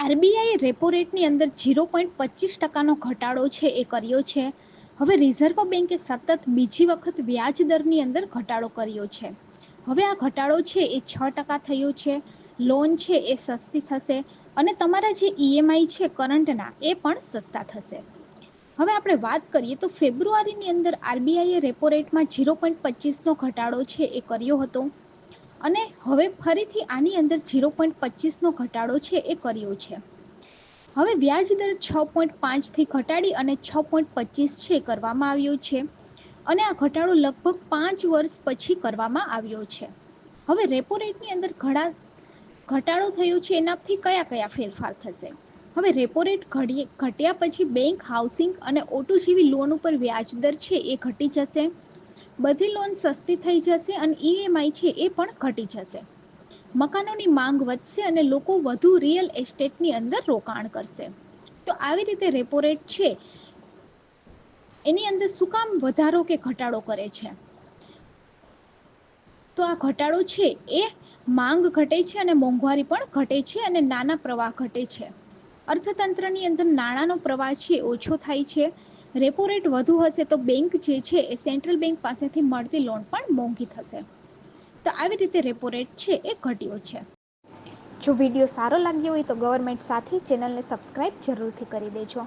આરબીઆઈએ repo રેટની અંદર 0.25% ઘટાડો છે એ કર્યો છે. હવે રિઝર્વ બેન્કે સતત બીજી વખત વ્યાજ દરની અંદર ઘટાડો કર્યો છે. હવે આ ઘટાડો છે એ 6% થયો છે. લોન છે એ સસ્તી થશે અને તમારા જે ઈએમઆઈ છે કરંટના એ પણ સસ્તા થશે. હવે આપણે વાત કરીએ તો ફેબ્રુઆરીની અંદર આરબીઆઈએ રેપો રેટમાં 0.25નો ઘટાડો છે એ કર્યો હતો અને હવે ફરીથી આની અંદર 0.25નો ઘટાડો છે એ કર્યો છે. હવે વ્યાજ દર 6.5થી ઘટાડી અને 6.25 છે કરવામાં આવ્યો છે અને આ ઘટાડો લગભગ 5 વર્ષ પછી કરવામાં આવ્યો છે. હવે રેપો રેટની અંદર ઘટાડો થયો છે એનાથી કયા કયા ફેરફાર થશે. હવે રેપો રેટ ઘટ્યા પછી બેંક, હાઉસિંગ અને ઓટો જેવી લોન ઉપર વ્યાજ દર છે એ ઘટી જશે. બધી લોન સસ્તી થઈ જશે અને ઈએમઆઈ છે એ પણ ઘટી જશે. મકાનોની માંગ વધશે અને લોકો વધુ રિયલ એસ્ટેટની અંદર રોકાણ કરશે. તો આવી રીતે રેપો રેટ છે એની અંદર શું કામ વધારો કે ઘટાડો કરે છે? તો આ ઘટાડો છે એ માંગ ઘટે છે અને મોંઘવારી પણ ઘટે છે અને નાના પ્રવાહ ઘટે છે. અર્થતંત્રની અંદર નાણાંનો પ્રવાહ છે ઓછો થાય છે. રેપો રેટ વધુ હશે તો બેંક જે છે એ સેન્ટ્રલ બેંક પાસેથી મળતી લોન પણ મોંઘી થશે. તો આવી રીતે રેપો રેટ છે એ ઘટ્યો છે. જો વિડીયો સારો લાગ્યો હોય તો ગવર્મેન્ટ સાથી ચેનલને સબસ્ક્રાઈબ જરૂરથી કરી દેજો.